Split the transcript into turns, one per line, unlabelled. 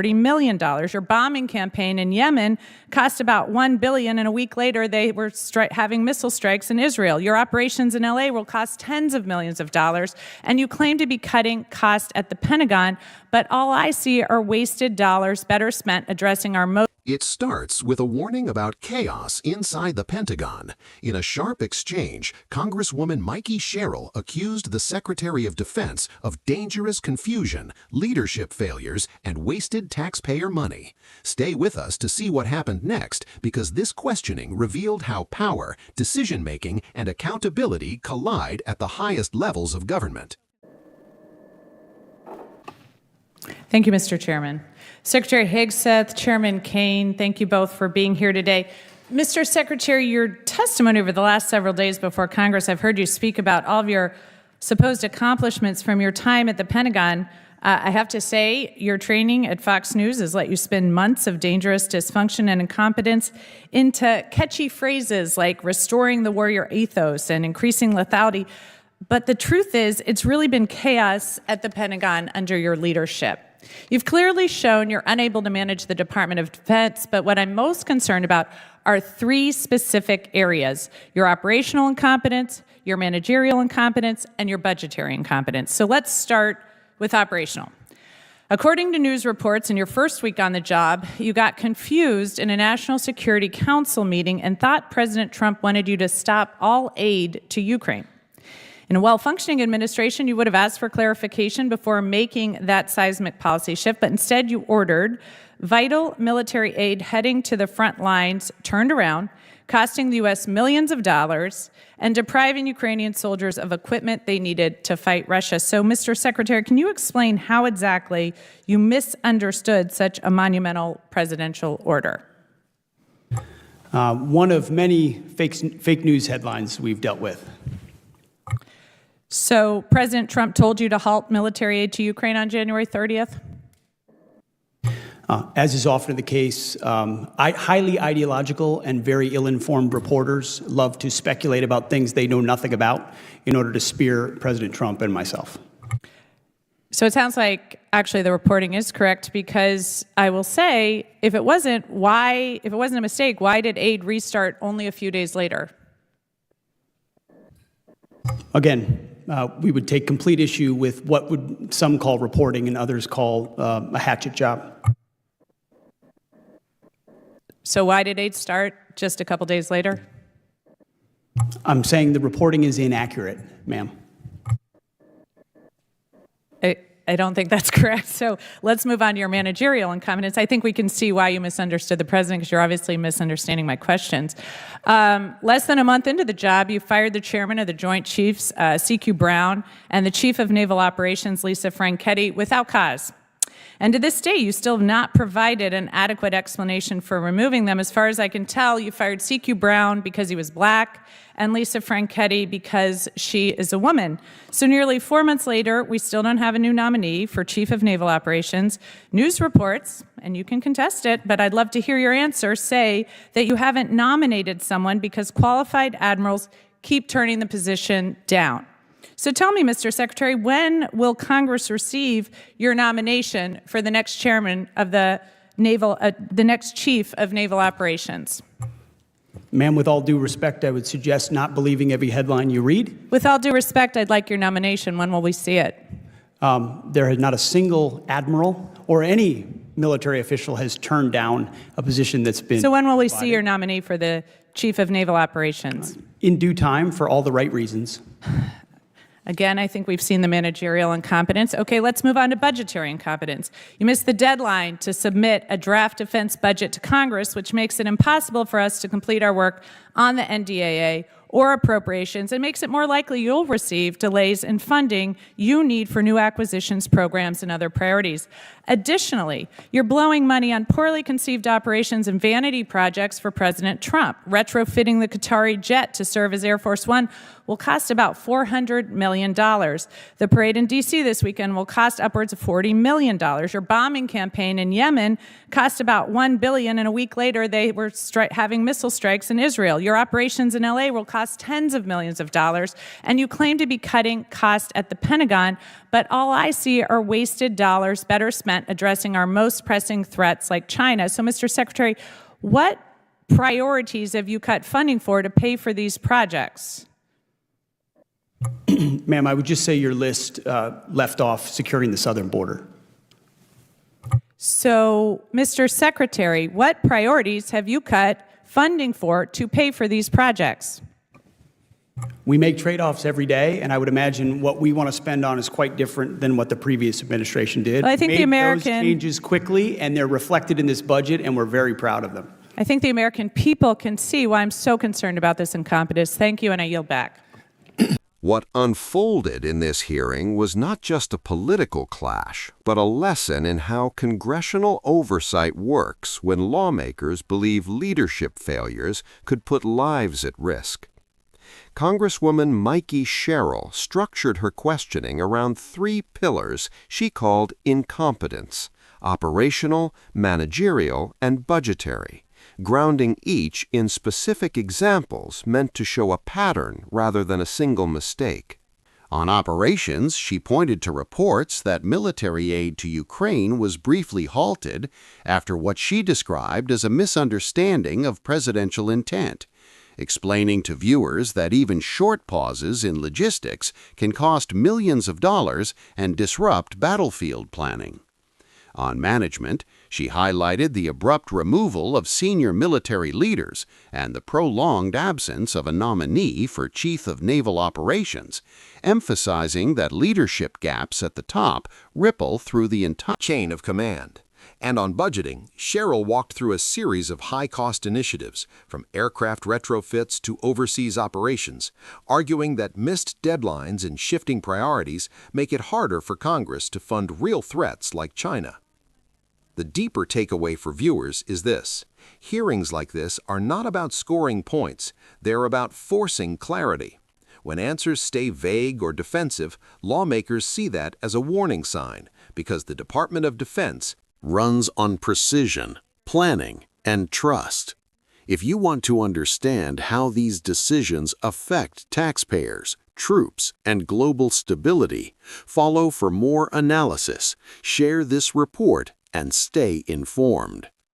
$40 million. Your bombing campaign in Yemen cost about $1 billion, and a week later they were having missile strikes in Israel. Your operations in LA will cost tens of millions of dollars, and you claim to be cutting costs at the Pentagon, but all I see are wasted dollars better spent addressing our most.
It starts with a warning about chaos inside the Pentagon. In a sharp exchange, Congresswoman Mikie Sherrill accused the Secretary of Defense of dangerous confusion, leadership failures, and wasted taxpayer money. Stay with us to see what happened next, because this questioning revealed how power, decision-making, and accountability collide at the highest levels of government.
Thank you, Mr. Chairman. Secretary Hegseth, Chairman Kaine, thank you both for being here today. Mr. Secretary, your testimony over the last several days before Congress, I've heard you speak about all of your supposed accomplishments from your time at the Pentagon. I have to say, your training at Fox News has let you spin months of dangerous dysfunction and incompetence into catchy phrases like restoring the warrior ethos and increasing lethality. But the truth is, it's really been chaos at the Pentagon under your leadership. You've clearly shown you're unable to manage the Department of Defense, but what I'm most concerned about are three specific areas: your operational incompetence, your managerial incompetence, and your budgetary incompetence. So let's start with operational. According to news reports, in your first week on the job, you got confused in a National Security Council meeting and thought President Trump wanted you to stop all aid to Ukraine. In a well-functioning administration, you would have asked for clarification before making that seismic policy shift, but instead you ordered vital military aid heading to the front lines turned around, costing the U.S. millions of dollars and depriving Ukrainian soldiers of equipment they needed to fight Russia. So, Mr. Secretary, can you explain how exactly you misunderstood such a monumental presidential order?
One of many fake news headlines we've dealt with.
So President Trump told you to halt military aid to Ukraine on January 30th?
As is often the case, highly ideological and very ill-informed reporters love to speculate about things they know nothing about in order to spear President Trump and myself.
So it sounds like actually the reporting is correct, because I will say, if it wasn't a mistake, why did aid restart only a few days later?
Again, we would take complete issue with what would some call reporting and others call a hatchet job.
So why did aid start just a couple days later?
I'm saying the reporting is inaccurate, ma'am.
I don't think that's correct. So let's move on to your managerial incompetence. I think we can see why you misunderstood the president, because you're obviously misunderstanding my questions. Less than a month into the job, you fired the chairman of the Joint Chiefs, C.Q. Brown, and the chief of naval operations, Lisa Franchetti, without cause. And to this day, you still have not provided an adequate explanation for removing them. As far as I can tell, you fired C.Q. Brown because he was black and Lisa Franchetti because she is a woman. So nearly 4 months later, we still don't have a new nominee for Chief of Naval Operations. News reports, and you can contest it, but I'd love to hear your answer, say that you haven't nominated someone because qualified admirals keep turning the position down. So tell me, Mr. Secretary, when will Congress receive your nomination for the next chairman of the next chief of naval operations?
Ma'am, with all due respect, I would suggest not believing every headline you read.
With all due respect, I'd like your nomination. When will we see it?
There has not a single admiral or any military official has turned down a position that's been
So when will we
provided.
see your nominee for the chief of naval operations?
In due time, for all the right reasons.
Again, I think we've seen the managerial incompetence. Okay, let's move on to budgetary incompetence. You missed the deadline to submit a draft defense budget to Congress, which makes it impossible for us to complete our work on the NDAA or appropriations, and makes it more likely you'll receive delays in funding you need for new acquisitions, programs, and other priorities. Additionally, you're blowing money on poorly conceived operations and vanity projects for President Trump. Retrofitting the Qatari jet to serve as Air Force One will cost about $400 million. The parade in D.C. this weekend will cost upwards of $40 million. Your bombing campaign in Yemen cost about $1 billion, and a week later they were having missile strikes in Israel. Your operations in L.A. will cost cost tens of millions of dollars, and you claim to be cutting costs at the Pentagon, but all I see are wasted dollars better spent addressing our most pressing threats like China. So, Mr. Secretary, what priorities have you cut funding for to pay for these projects?
Ma'am, I would just say your list left off securing the southern border.
So, Mr. Secretary, what priorities have you cut funding for to pay for these projects?
We make trade-offs every day, and I would imagine what we want to spend on is quite different than what the previous administration did.
Well, I think the
those changes quickly, and they're reflected in this budget, and we're very proud of them.
I think the American people can see why I'm so concerned about this incompetence. Thank you, and I yield back.
What unfolded in this hearing was not just a political clash, but a lesson in how congressional oversight works when lawmakers believe leadership failures could put lives at risk. Congresswoman Mikie Sherrill structured her questioning around 3 pillars she called incompetence: operational, managerial, and budgetary, grounding each in specific examples meant to show a pattern rather than a single mistake.
On operations, she pointed to reports that military aid to Ukraine was briefly halted after what she described as a misunderstanding of presidential intent, explaining to viewers that even short pauses in logistics can cost millions of dollars and disrupt battlefield planning. On management, she highlighted the abrupt removal of senior military leaders and the prolonged absence of a nominee for Chief of Naval Operations, emphasizing that leadership gaps at the top ripple through the entire
chain of command. And on budgeting, Sherrill walked through a series of high-cost initiatives, from aircraft retrofits to overseas operations, arguing that missed deadlines and shifting priorities make it harder for Congress to fund real threats like China. The deeper takeaway for viewers is this: hearings like this are not about scoring points, they're about forcing clarity. When answers stay vague or defensive, lawmakers see that as a warning sign, because the Department of Defense
runs on precision, planning, and trust. If you want to understand how these decisions affect taxpayers, troops, and global stability, follow for more analysis, share this report, and stay informed.